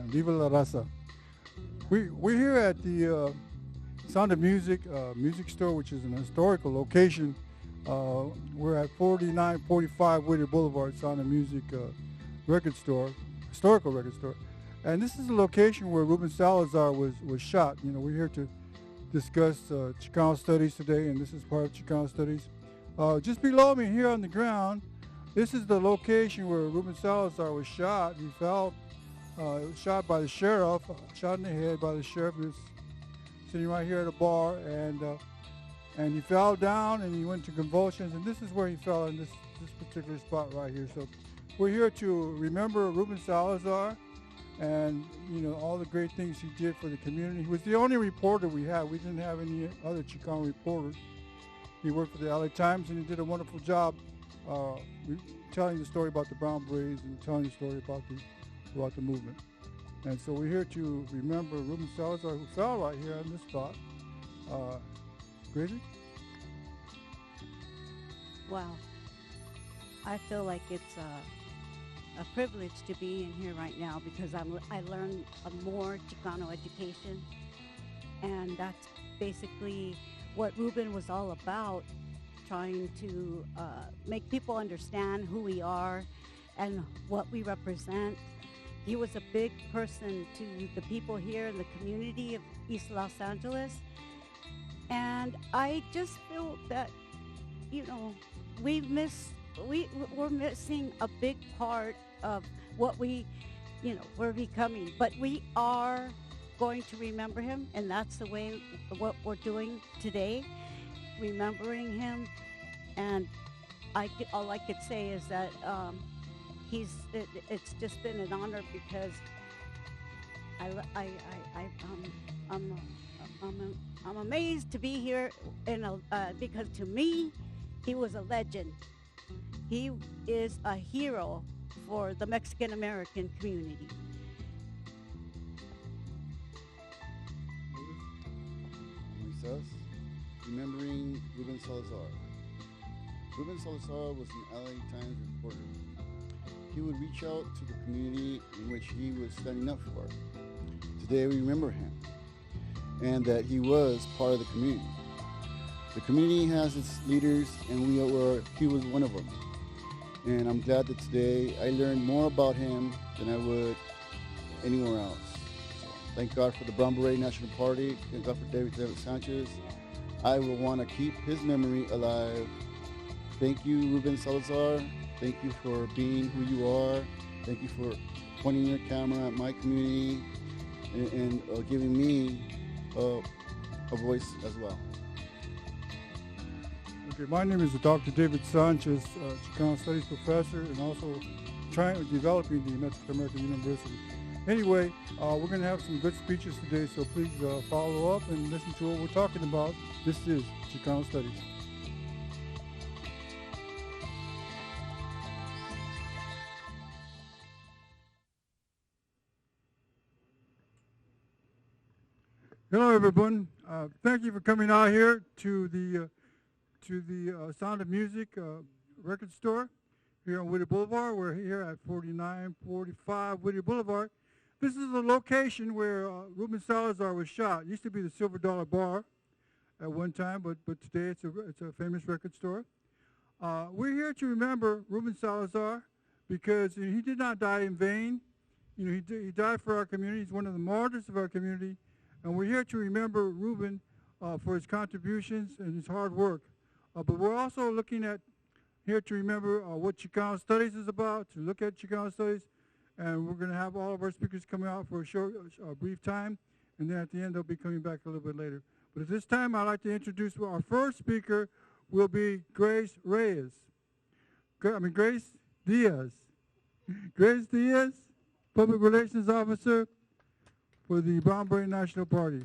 Viva la raza. We're here at the Sound of Music music store, which is an historical location. We're at 4945 Whittier Boulevard, Sound of Music record store, historical record store. And this is the location where Ruben Salazar was shot. You know, we're here to discuss Chicano studies today, and this is part of Chicano studies. Just below me here on the ground, this is the location where Ruben Salazar was shot. He fell, shot by the sheriff, shot in the head by the sheriff. He was sitting right here at a bar, and he fell down and he went to convulsions, and this is where he fell in this particular spot right here. So we're here to remember Ruben Salazar and, you know, all the great things he did for the community. He was the only reporter we had. We didn't have any other Chicano reporters. He worked for the LA Times, and he did a wonderful job telling the story about the Brown Berets and telling the story about the movement. And so we're here to remember Ruben Salazar, who fell right here on this spot. Gracie? Wow. I feel like it's a privilege to be in here right now because I learned more Chicano education, and that's basically what Ruben was all about, trying to make people understand who we are and what we represent. He was a big person to the people here in the community of East Los Angeles, and I just feel that, you know, we're missing a big part of what we're becoming, but we are going to remember him, and that's the way what we're doing today, remembering him. And all I could say is that it's just been an honor because I'm amazed to be here because to me he was a legend. He is a hero for the Mexican American community. Recess, remembering Ruben Salazar. Ruben Salazar was an LA Times reporter. He would reach out to the community in which he was standing up for. Today we remember him, and that he was part of the community. The community has its leaders, and he was one of them. And I'm glad that today I learned more about him than I would anywhere else. So thank God for the Brown Beret National Party. Thank God for David Sanchez. I will want to keep his memory alive. Thank you, Ruben Salazar. Thank you for being who you are. Thank you for pointing your camera at my community and giving me a voice as well. Okay, my name is Dr. David Sanchez, Chicano Studies professor, and also developing the Mexican American University. Anyway, we're going to have some good speeches today, so please follow up and listen to what we're talking about. This is Chicano Studies. Hello, everyone. Thank you for coming out here to the Sound of Music record store here on Whittier Boulevard. We're here at 4945 Whittier Boulevard. This is the location where Ruben Salazar was shot. It used to be the Silverdollarbar at one time, but today it's a famous record store. We're here to remember Ruben Salazar because he did not die in vain. You know, he died for our community. He's one of the martyrs of our community. And we're here to remember Ruben for his contributions and his hard work. But we're also looking at here to remember what Chicano Studies is about, to look at Chicano Studies. And we're going to have all of our speakers coming out for a brief time. And then at the end, they'll be coming back a little bit later. But at this time, I'd like to introduce our first speaker will be Grace Diaz. Grace Diaz, Public Relations Officer for the Brown Beret National Party.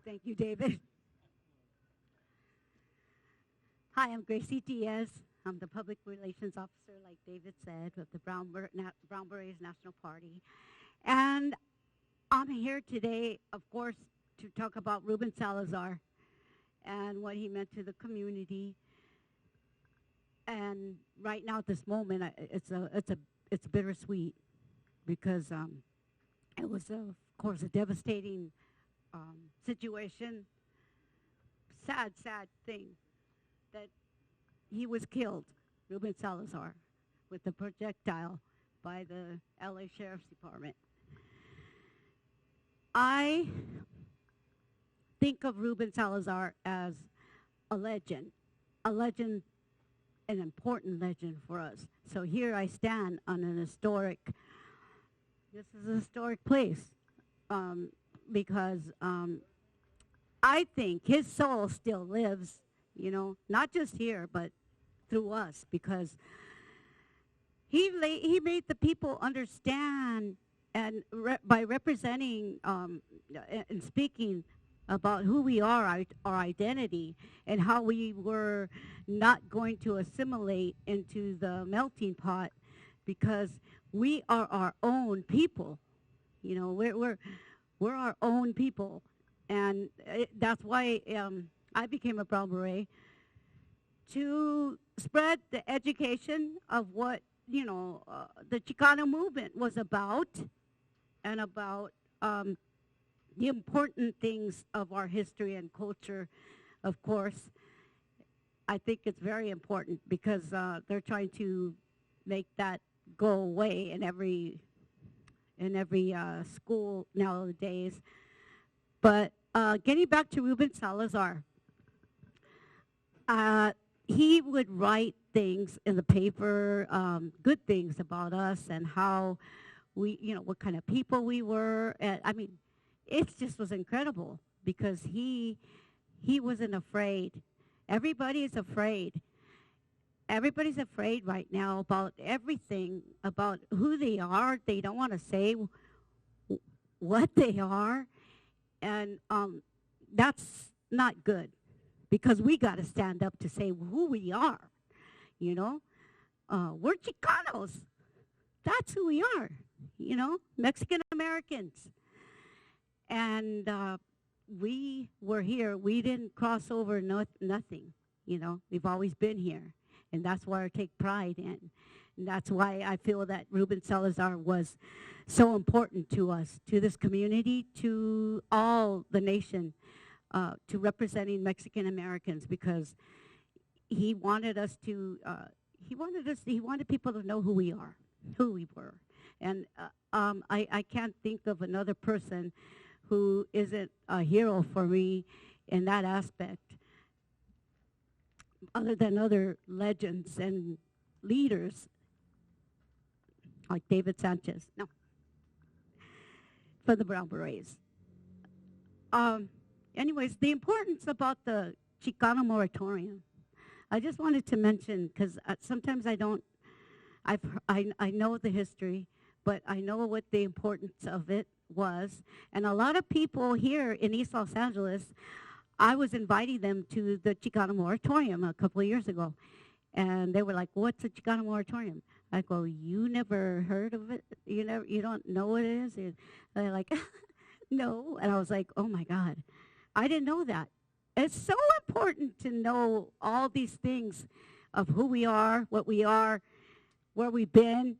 Thank you, David. Hi, I'm Gracie Diaz. I'm the Public Relations Officer, like David said, with the Brown Berets National Party. And I'm here today, of course, to talk about Ruben Salazar and what he meant to the community. And right now, at this moment, it's bittersweet because it was, of course, a devastating situation. Sad, sad thing that he was killed, Ruben Salazar, with a projectile by the LA Sheriff's Department. I think of Ruben Salazar as a legend, an important legend for us. So here I stand on this is a historic place because I think his soul still lives, not just here, but through us, because he made the people understand, and by representing and speaking about who we are, our identity, and how we were not going to assimilate into the melting pot, because we are our own people. We're our own people, and that's why I became a Brown Beret, to spread the education of what the Chicano movement was about, and about the important things of our history and culture. Of course, I think it's very important because they're trying to make that go away in every school nowadays. But getting back to Ruben Salazar, he would write things in the paper, good things about us and how we, what kind of people we were. And, I mean, it just was incredible because he wasn't afraid. Everybody is afraid. Everybody's afraid right now about everything, about who they are. They don't want to say what they are. And that's not good, because we got to stand up to say who we are, We're Chicanos. That's who we are, Mexican Americans. And we were here. We didn't cross over nothing, We've always been here. And that's why I take pride in. And that's why I feel that Ruben Salazar was so important to us, to this community, to all the nation, to representing Mexican Americans, because he wanted us to, he wanted people to know who we are, who we were. And I can't think of another person who isn't a hero for me in that aspect, other than other legends and leaders like David Sanchez. No. For the Brown Berets. Anyways, the importance about the Chicano Moratorium. I just wanted to mention, because sometimes I know the history, but I know what the importance of it was. And a lot of people here in East Los Angeles, I was inviting them to the Chicano Moratorium a couple of years ago. And they were like, "What's a Chicano Moratorium?" I go, "You never heard of it? You don't know what it is?" And they're like, "No." And I was like, "Oh my God, I didn't know that." It's so important to know all these things of who we are, what we are, where we've been,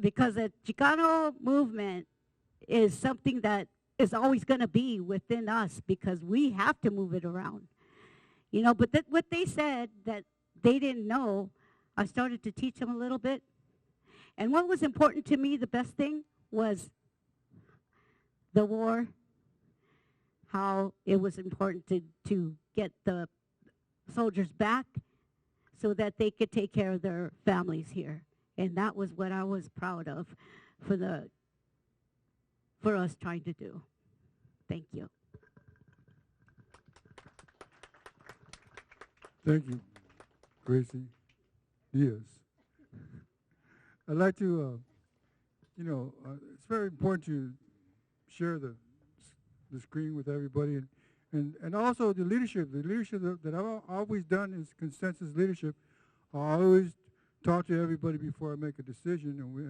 because the Chicano movement is something that is always going to be within us, because we have to move it around. But what they said that they didn't know, I started to teach them a little bit. And what was important to me, the best thing, was the war, how it was important to get the soldiers back so that they could take care of their families here. And that was what I was proud of for us trying to do. Thank you. Thank you, Gracie. Yes. I'd like to, it's very important to share the screen with everybody, and also the leadership. The leadership that I've always done is consensus leadership. I always talk to everybody before I make a decision, and we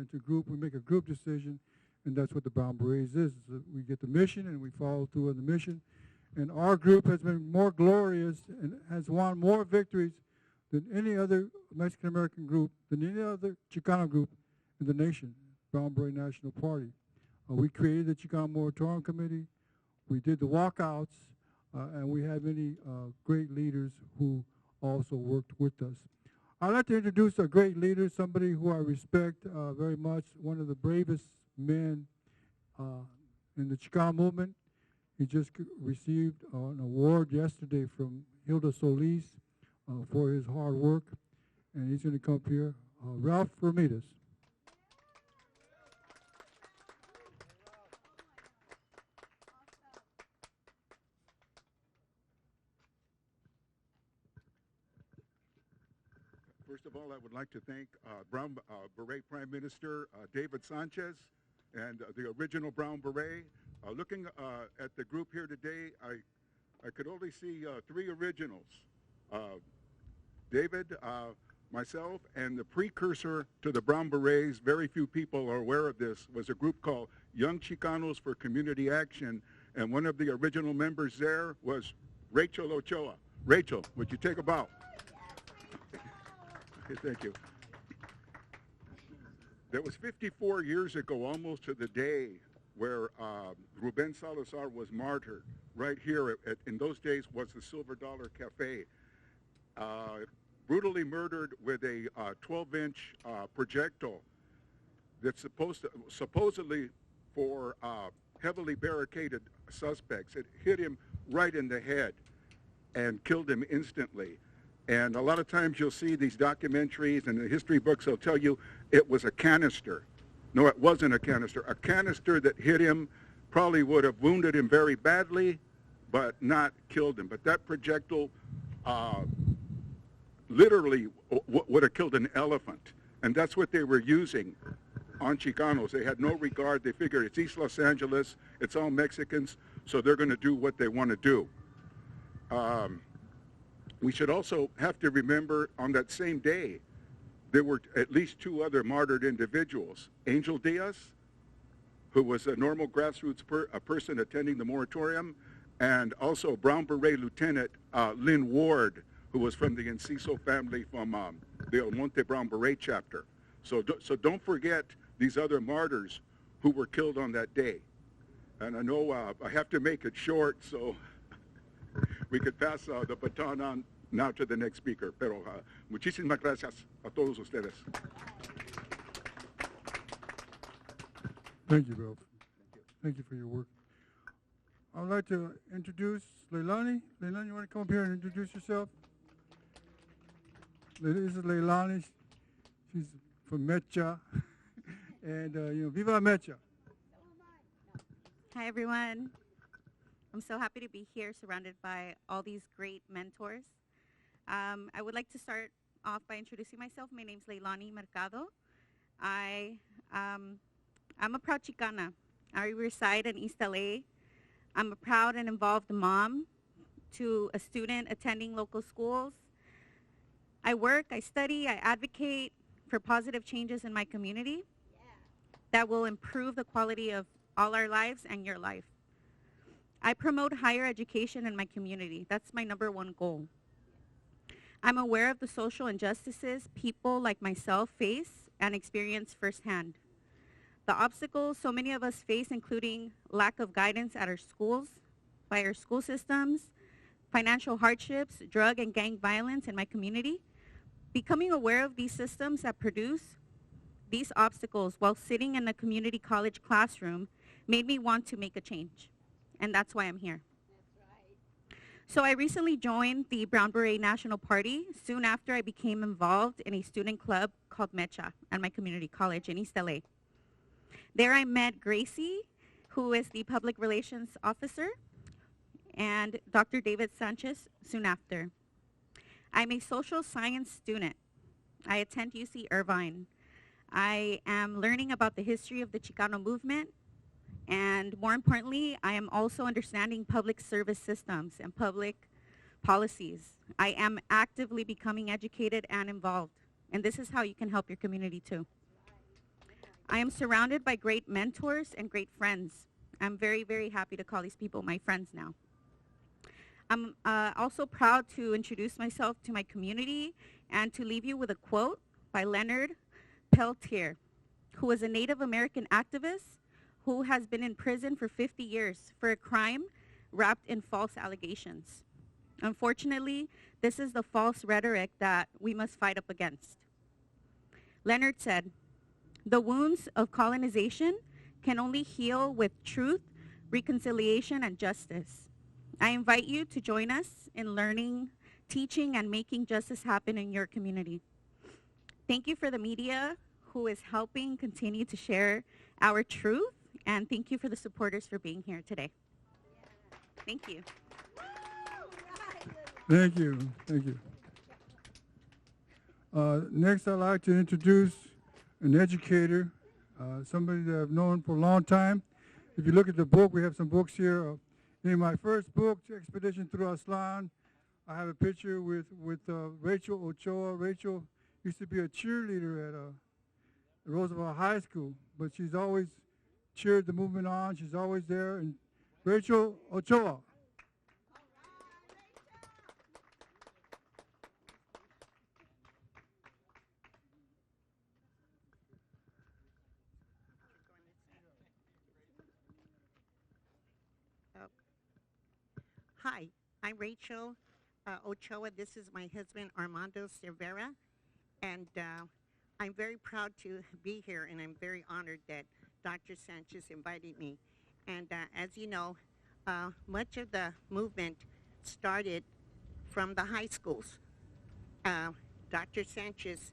make a group decision, and that's what the Brown Berets is. We get the mission, and we follow through on the mission. And our group has been more glorious and has won more victories than any other Mexican American group, than any other Chicano group in the nation, Brown Beret National Party. We created the Chicano Moratorium Committee. We did the walkouts, and we had many great leaders who also worked with us. I'd like to introduce a great leader, somebody who I respect very much, one of the bravest men in the Chicano movement. He just received an award yesterday from Hilda Solis for his hard work, and he's going to come up here. Ralph Ramirez. First of all, I would like to thank Brown Beret Prime Minister David Sanchez and the original Brown Beret. Looking at the group here today, I could only see three originals. David, myself, and the precursor to the Brown Berets, very few people are aware of this, was a group called Young Chicanos for Community Action, and one of the original members there was Rachel Ochoa. Rachel, would you take a bow? Okay, thank you. That was 54 years ago, almost to the day, where Rubensalazar was martyred. Right here, in those days, was the Silver Dollar Cafe. Brutally murdered with a 12-inch projectile that's supposedly for heavily barricaded suspects. It hit him right in the head and killed him instantly. And a lot of times you'll see these documentaries and the history books, they'll tell you it was a canister. No, it wasn't a canister. A canister that hit him probably would have wounded him very badly, but not killed him. But that projectile literally would have killed an elephant. And that's what they were using on Chicanos. They had no regard. They figured it's East Los Angeles, it's all Mexicans, so they're going to do what they want to do. We should also have to remember on that same day, there were at least two other martyred individuals. Angel Diaz, who was a normal grassroots person attending the moratorium, and also Brown Beret Lieutenant Lynn Ward, who was from the Enciso family from the El Monte Brown Beret chapter. So don't forget these other martyrs who were killed on that day. And I know I have to make it short, so we could pass the baton on now to the next speaker. Pero muchísimas gracias a todos ustedes. Thank you, Ralph. Thank you for your work. I would like to introduce Leilani. Leilani, you want to come up here and introduce yourself? This is Leilani. She's from Mecha. And, Viva la Mecha. Hi, everyone. I'm so happy to be here surrounded by all these great mentors. I would like to start off by introducing myself. My name's Leilani Mercado. I'm a proud Chicana. I reside in East LA. I'm a proud and involved mom to a student attending local schools. I work, I study, I advocate for positive changes in my community that will improve the quality of all our lives and your life. I promote higher education in my community. That's my #1 goal. I'm aware of the social injustices people like myself face and experience firsthand. The obstacles so many of us face, including lack of guidance at our schools, by our school systems, financial hardships, drug and gang violence in my community. Becoming aware of these systems that produce these obstacles while sitting in a community college classroom made me want to make a change. And that's why I'm here. So I recently joined the Brown Beret National Party soon after I became involved in a student club called Mecha at my community college in East LA. There I met Gracie, who is the public relations officer, and Dr. David Sanchez soon after. I'm a social science student. I attend UC Irvine. I am learning about the history of the Chicano movement, and more importantly, I am also understanding public service systems and public policies. I am actively becoming educated and involved, and this is how you can help your community too. I am surrounded by great mentors and great friends. I'm very, very happy to call these people my friends now. I'm also proud to introduce myself to my community and to leave you with a quote by Leonard Peltier, who was a Native American activist who has been in prison for 50 years for a crime wrapped in false allegations. Unfortunately, this is the false rhetoric that we must fight up against. Leonard said, "The wounds of colonization can only heal with truth, reconciliation, and justice. I invite you to join us in learning, teaching, and making justice happen in your community." Thank you for the media who is helping continue to share our truth, and thank you for the supporters for being here today. Thank you. Thank you. Thank you. Next, I'd like to introduce an educator, somebody that I've known for a long time. If you look at the book, we have some books here. In my first book, Expedition Through Aztlan, I have a picture with Rachel Ochoa. Rachel used to be a cheerleader at Roosevelt High School, but she's always cheered the movement on. She's always there. And Rachel Ochoa. Hi, I'm Rachel Ochoa. This is my husband, Armando Cervera, and I'm very proud to be here, and I'm very honored that Dr. Sanchez invited me. And as you know, much of the movement started from the high schools. Dr. Sanchez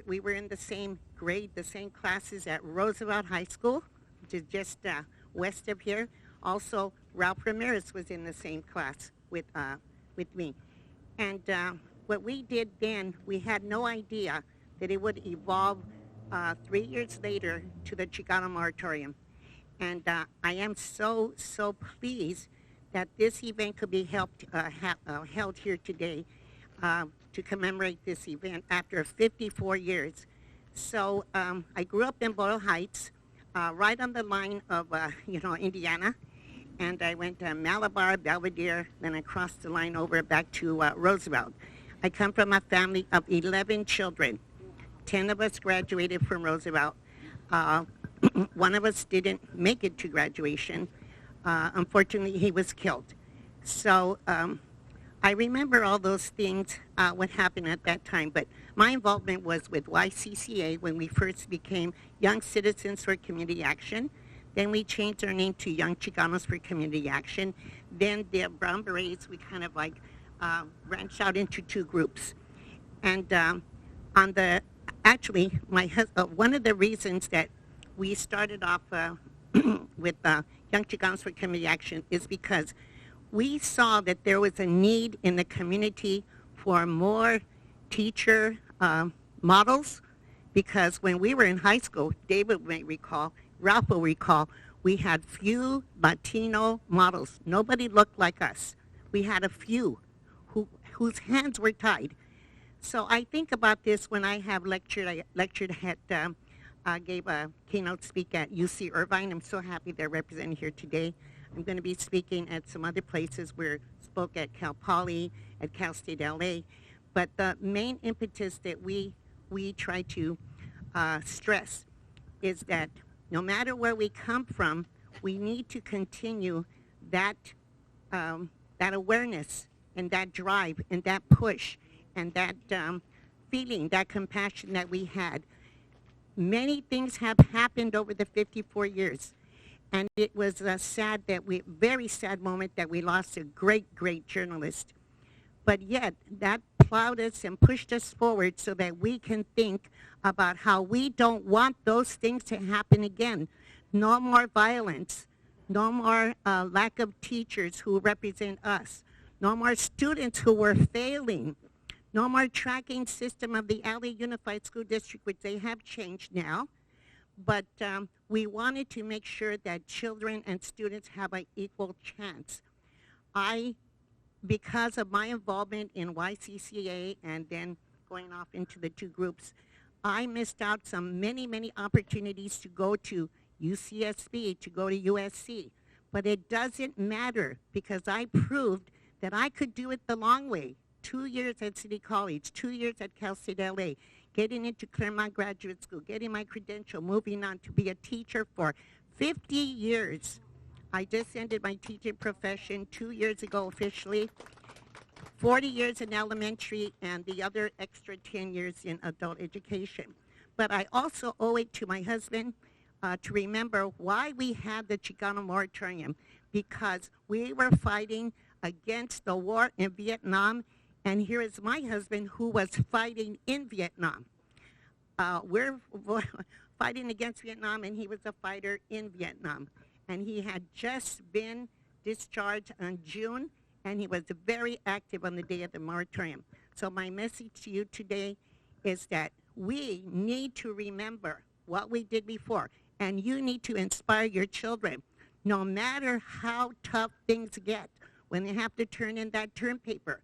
we were in the same grade, the same classes at Roosevelt High School, which is just west of here. Also, Ralph Ramirez was in the same class with me. And what we did then, we had no idea that it would evolve 3 years later to the Chicano Moratorium. And I am so pleased that this event could be held here today to commemorate this event after 54 years. So I grew up in Boyle Heights, right on the line of Indiana. And I went to Malabar, Belvedere, then I crossed the line over back to Roosevelt. I come from a family of 11 children. 10 of us graduated from Roosevelt. One of us didn't make it to graduation. Unfortunately, he was killed. So I remember all those things, what happened at that time. But my involvement was with YCCA when we first became Young Citizens for Community Action. Then we changed our name to Young Chicanos for Community Action. Then the Brown Berets, we kind of like branched out into two groups. And actually, one of the reasons that we started off with Young Chicanos for Community Action is because we saw that there was a need in the community for more teacher models, because when we were in high school, David may recall, Ralph will recall, we had few Latino models. Nobody looked like us. We had a few whose hands were tied. So I think about this when I have lectured. I lectured at, gave a keynote speak at UC Irvine. I'm so happy they're represented here today. I'm going to be speaking at some other places. We spoke at Cal Poly, at Cal State LA. But the main impetus that we try to stress is that no matter where we come from, we need to continue that awareness and that drive and that push and that feeling, that compassion that we had. Many things have happened over the 54 years. And it was a very sad moment that we lost a great, great journalist. But yet, that plowed us and pushed us forward so that we can think about how we don't want those things to happen again. No more violence. No more lack of teachers who represent us. No more students who were failing. No more tracking system of the LA Unified School District, which they have changed now. But we wanted to make sure that children and students have an equal chance. Because of my involvement in YCCA and then going off into the two groups, I missed out some many opportunities to go to UCSB, to go to USC. But it doesn't matter, because I proved that I could do it the long way. 2 years at City College, 2 years at Cal State LA, getting into Claremont Graduate School, getting my credential, moving on to be a teacher for 50 years. I just ended my teaching profession 2 years ago officially, 40 years in elementary, and the other extra 10 years in adult education. But I also owe it to my husband to remember why we had the Chicano Moratorium, because we were fighting against the war in Vietnam, and here is my husband who was fighting in Vietnam. We're fighting against Vietnam, and he was a fighter in Vietnam. And he had just been discharged in June, and he was very active on the day of the moratorium. So my message to you today is that we need to remember what we did before, and you need to inspire your children. No matter how tough things get, when they have to turn in that term paper,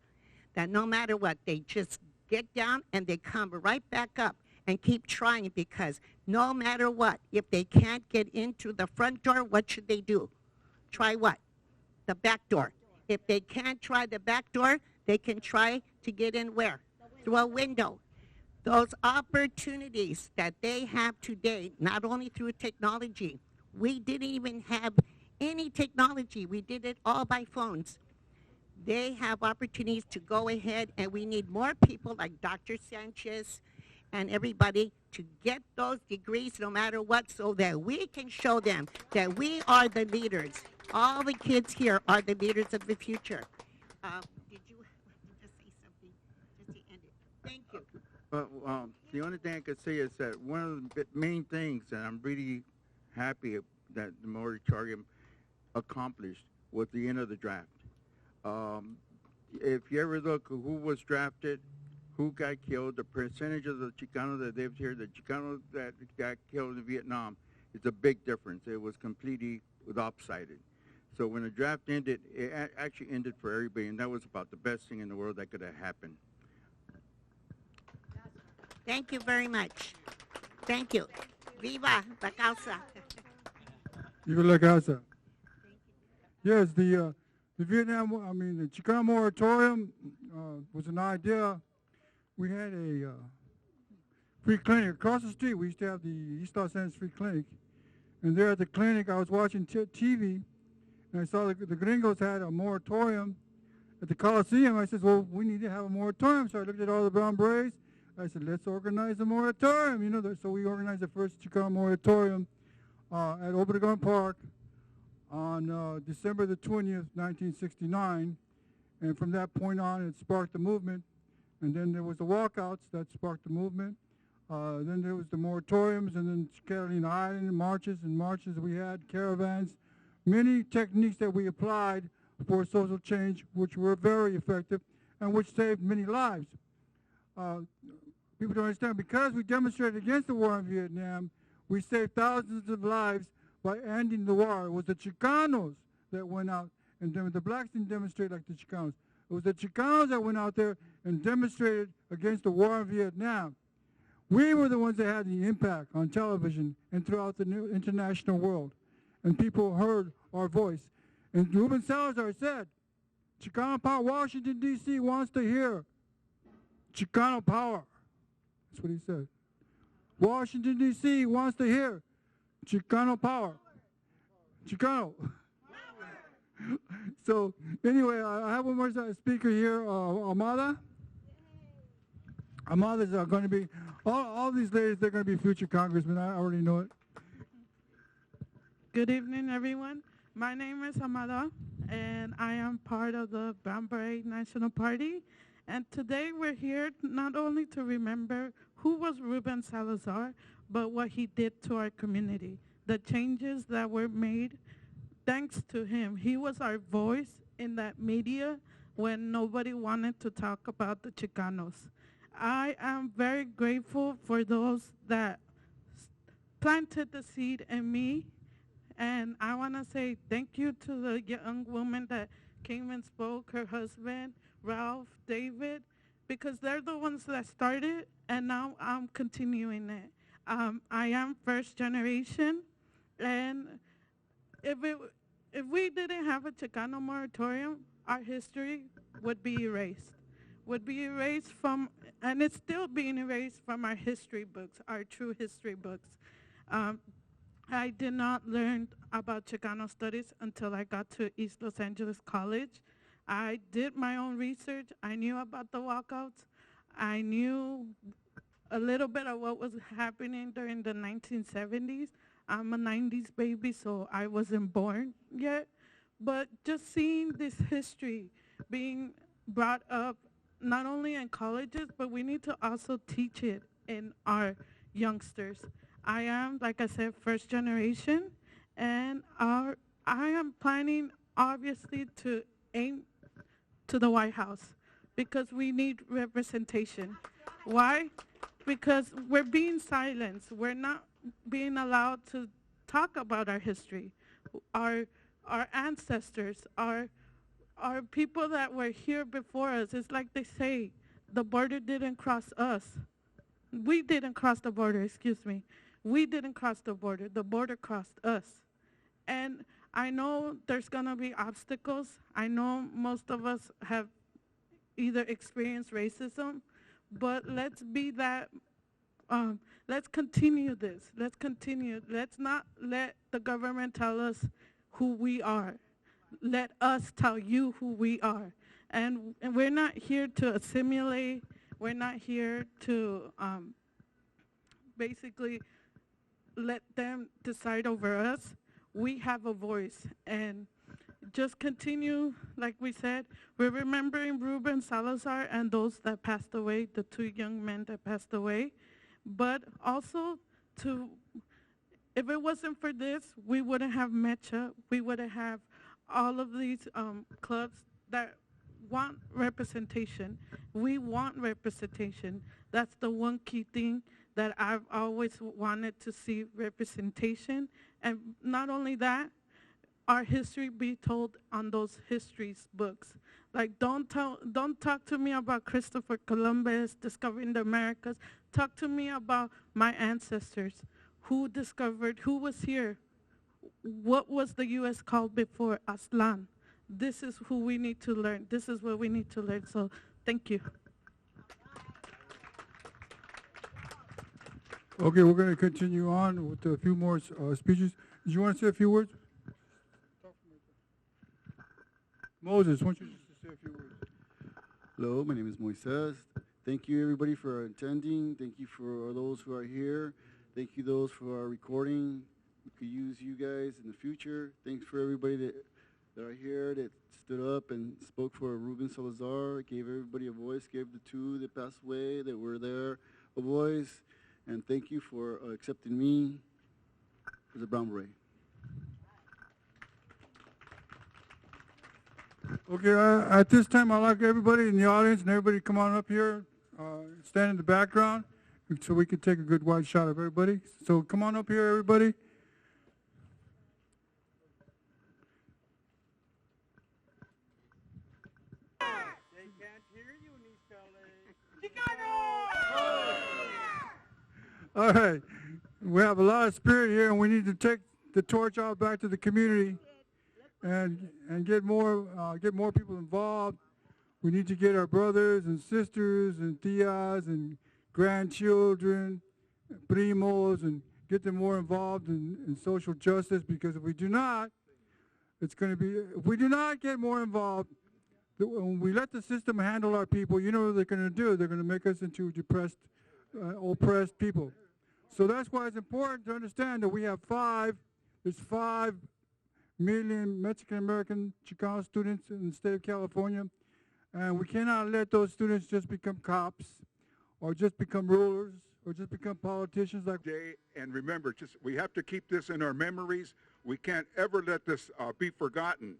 that no matter what, they just get down and they come right back up and keep trying, because no matter what, if they can't get into the front door, what should they do? Try what? The back door. If they can't try the back door, they can try to get in where? Through a window. Those opportunities that they have today, not only through technology, we didn't even have any technology. We did it all by phones. They have opportunities to go ahead, and we need more people like Dr. Sanchez and everybody to get those degrees no matter what, so that we can show them that we are the leaders. All the kids here are the leaders of the future. Did you just say something just to end it? Thank you. The only thing I could say is that one of the main things that I'm really happy that the moratorium accomplished was the end of the draft. If you ever look who was drafted, who got killed, the percentage of the Chicano that lived here, the Chicano that got killed in Vietnam, it's a big difference. It was completely lopsided. So when the draft ended, it actually ended for everybody, and that was about the best thing in the world that could have happened. Thank you very much. Thank you. Viva la causa. Viva la causa. Yes, the Chicano Moratorium was an idea. We had a free clinic across the street. We used to have the East Los Angeles Free Clinic. And there at the clinic, I was watching TV, and I saw the gringos had a moratorium at the Coliseum. I said, well, we need to have a moratorium. So I looked at all the brown berets. I said, let's organize a moratorium. So we organized the first Chicano Moratorium at Obregon Park on December the 20th, 1969. And from that point on, it sparked the movement. And then there was the walkouts that sparked the movement. Then there was the moratoriums, and then Catalina Island marches we had, caravans, many techniques that we applied for social change, which were very effective and which saved many lives. People don't understand, because we demonstrated against the war in Vietnam, we saved thousands of lives by ending the war. It was the Chicanos that went out, and then the blacks didn't demonstrate like the Chicanos. It was the Chicanos that went out there and demonstrated against the war in Vietnam. We were the ones that had the impact on television and throughout the new international world. And people heard our voice. And Rubensalazar said, Chicano Power, Washington, D.C. wants to hear Chicano Power. That's what he said. Washington, D.C. wants to hear Chicano Power. Chicano. So anyway, I have one more speaker here, Amada. Amada's going to be, all these ladies, they're going to be future congressmen. I already know it. Good evening, everyone. My name is Amada, and I am part of the Brown Beret National Party. And today we're here not only to remember who was Rubensalazar, but what he did to our community, the changes that were made thanks to him. He was our voice in that media when nobody wanted to talk about the Chicanos. I am very grateful for those that planted the seed in me, and I want to say thank you to the young woman that came and spoke, her husband, Ralph, David, because they're the ones that started, and now I'm continuing it. I am first generation, and if we didn't have a Chicano moratorium, our history would be erased. would be erased from, and it's still being erased from our history books, our true history books. I did not learn about Chicano studies until I got to East Los Angeles College. I did my own research. I knew about the walkouts. I knew a little bit of what was happening during the 1970s. I'm a 90s baby, so I wasn't born yet. But just seeing this history being brought up, not only in colleges, but we need to also teach it in our youngsters. I am, like I said, first generation, and I am planning, obviously, to aim to the White House because we need representation. Why? Because we're being silenced. We're not being allowed to talk about our history, our ancestors, our people that were here before us. It's like they say, the border didn't cross us. We didn't cross the border, excuse me. We didn't cross the border crossed us. And I know there's gonna be obstacles. I know most of us have either experienced racism, but let's be that, let's continue this. Let's continue. Let's not let the government tell us who we are. Let us tell you who we are. And we're not here to assimilate. We're not here to basically let them decide over us. We have a voice, and just continue, like we said, we're remembering Rubensalazar and those that passed away, the 2 young men that passed away, but also if it wasn't for this, we wouldn't have Mecha, we wouldn't have all of these clubs that want representation. We want representation. That's the one key thing that I've always wanted to see, representation. And not only that, our history be told on those histories books. Like, don't talk to me about Christopher Columbus discovering the Americas. Talk to me about my ancestors. Who discovered, who was here? What was the U.S. called before? Aslan. This is who we need to learn. This is what we need to learn. So thank you. Okay, we're going to continue on with a few more speeches. Did you want to say a few words? Moses, why don't you just say a few words? Hello, my name is Moises. Thank you, everybody, for attending. Thank you for those who are here. Thank you those who are recording. We could use you guys in the future. Thanks for everybody that are here, that stood up and spoke for Rubensalazar, gave everybody a voice, gave the 2 that passed away, that were there, a voice. And thank you for accepting me as a brown beret. Okay, at this time, I'd like everybody in the audience and everybody come on up here, stand in the background, so we can take a good wide shot of everybody. So come on up here, everybody. They can't hear you, Chicano! All right, we have a lot of spirit here, and we need to take the torch out back to the community, and get more people involved. We need to get our brothers and sisters and tias and grandchildren, primos, and get them more involved in social justice. Because if we do not, if we do not get more involved, when we let the system handle our people, you know what they're going to do? They're going to make us into depressed, oppressed people. So that's why it's important to understand that we have 5 million Mexican-American Chicano students in the state of California, and we cannot let those students just become cops or just become rulers or just become politicians. And remember, we have to keep this in our memories. We can't ever let this be forgotten.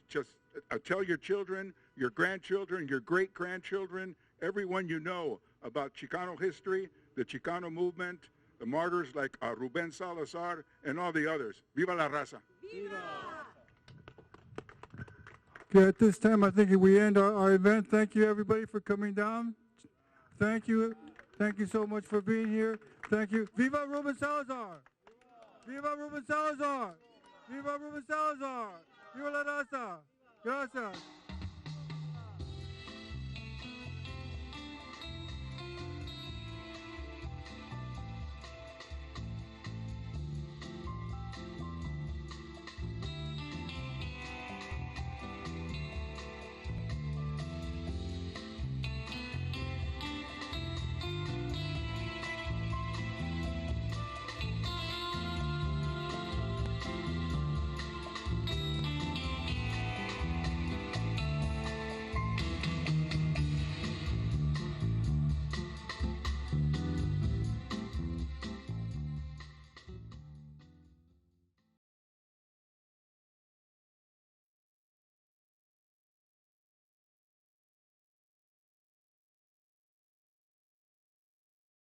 Just tell your children, your grandchildren, your great-grandchildren, everyone you know about Chicano history, the Chicano movement, the martyrs like Rubensalazar, and all the others. Viva la raza. Viva! Okay, at this time, I think we end our event. Thank you, everybody, for coming down. Thank you. Thank you so much for being here. Thank you. Viva Rubensalazar! Viva Rubensalazar! Viva Rubensalazar! Viva la raza! Gracias.